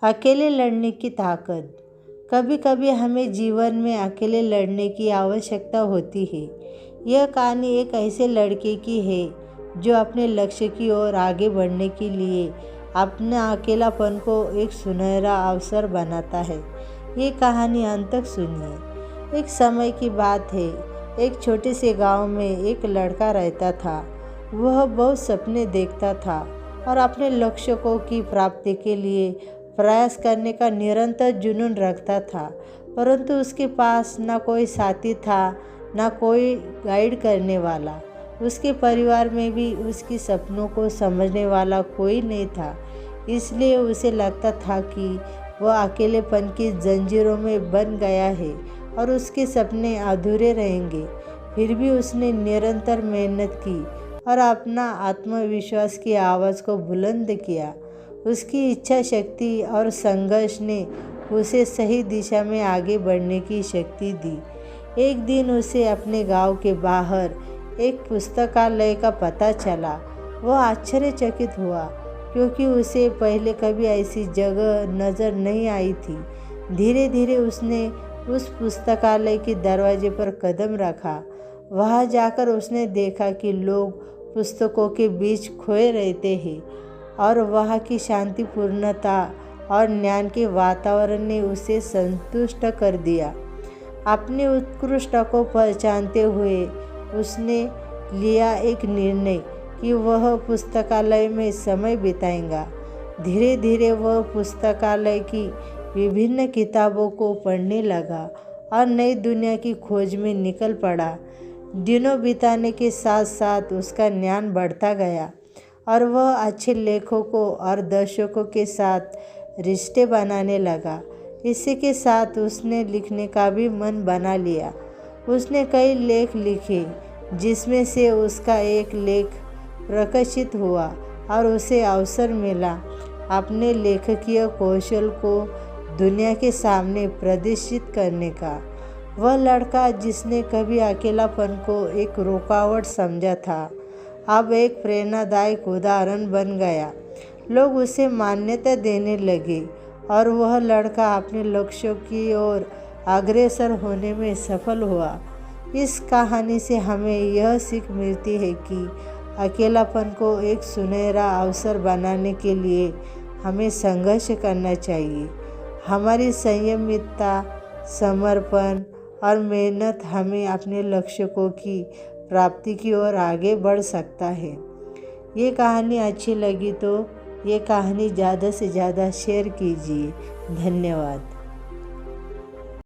अकेले लड़ने की ताकत। कभी कभी हमें जीवन में अकेले लड़ने की आवश्यकता होती है। यह कहानी एक ऐसे लड़के की है जो अपने लक्ष्य की ओर आगे बढ़ने के लिए अपना अकेलापन को एक सुनहरा अवसर बनाता है। ये कहानी अंत तक सुनिए। एक समय की बात है, एक छोटे से गांव में एक लड़का रहता था। वह बहुत सपने देखता था और अपने लक्ष्यों की प्राप्ति के लिए प्रयास करने का निरंतर जुनून रखता था, परंतु उसके पास ना कोई साथी था, ना कोई गाइड करने वाला। उसके परिवार में भी उसकी सपनों को समझने वाला कोई नहीं था। इसलिए उसे लगता था कि वह अकेलेपन की जंजीरों में बंध गया है और उसके सपने अधूरे रहेंगे। फिर भी उसने निरंतर मेहनत की और अपना आत्मविश्वास की आवाज़ को बुलंद किया। उसकी इच्छा शक्ति और संघर्ष ने उसे सही दिशा में आगे बढ़ने की शक्ति दी। एक दिन उसे अपने गांव के बाहर एक पुस्तकालय का पता चला। वह आश्चर्यचकित हुआ क्योंकि उसे पहले कभी ऐसी जगह नज़र नहीं आई थी। धीरे धीरे उसने उस पुस्तकालय के दरवाजे पर कदम रखा। वहां जाकर उसने देखा कि लोग पुस्तकों के बीच खोए रहते हैं और वहाँ की शांतिपूर्णता और ज्ञान के वातावरण ने उसे संतुष्ट कर दिया। अपने उत्कृष्ट को पहचानते हुए उसने लिया एक निर्णय कि वह पुस्तकालय में समय बिताएगा। धीरे धीरे वह पुस्तकालय की विभिन्न किताबों को पढ़ने लगा और नई दुनिया की खोज में निकल पड़ा। दिनों बिताने के साथ साथ उसका ज्ञान बढ़ता गया और वह अच्छे लेखकों और दर्शकों के साथ रिश्ते बनाने लगा। इसी के साथ उसने लिखने का भी मन बना लिया। उसने कई लेख लिखे, जिसमें से उसका एक लेख प्रकाशित हुआ और उसे अवसर मिला अपने लेखकीय कौशल को दुनिया के सामने प्रदर्शित करने का। वह लड़का जिसने कभी अकेलापन को एक रुकावट समझा था, अब एक प्रेरणादायक उदाहरण बन गया। लोग उसे मान्यता देने लगे और वह लड़का अपने लक्ष्यों की ओर अग्रसर होने में सफल हुआ। इस कहानी से हमें यह सीख मिलती है कि अकेलापन को एक सुनहरा अवसर बनाने के लिए हमें संघर्ष करना चाहिए। हमारी संयमितता, समर्पण और मेहनत हमें अपने लक्ष्यों की प्राप्ति की ओर आगे बढ़ सकता है। ये कहानी अच्छी लगी तो ये कहानी ज़्यादा से ज़्यादा शेयर कीजिए। धन्यवाद।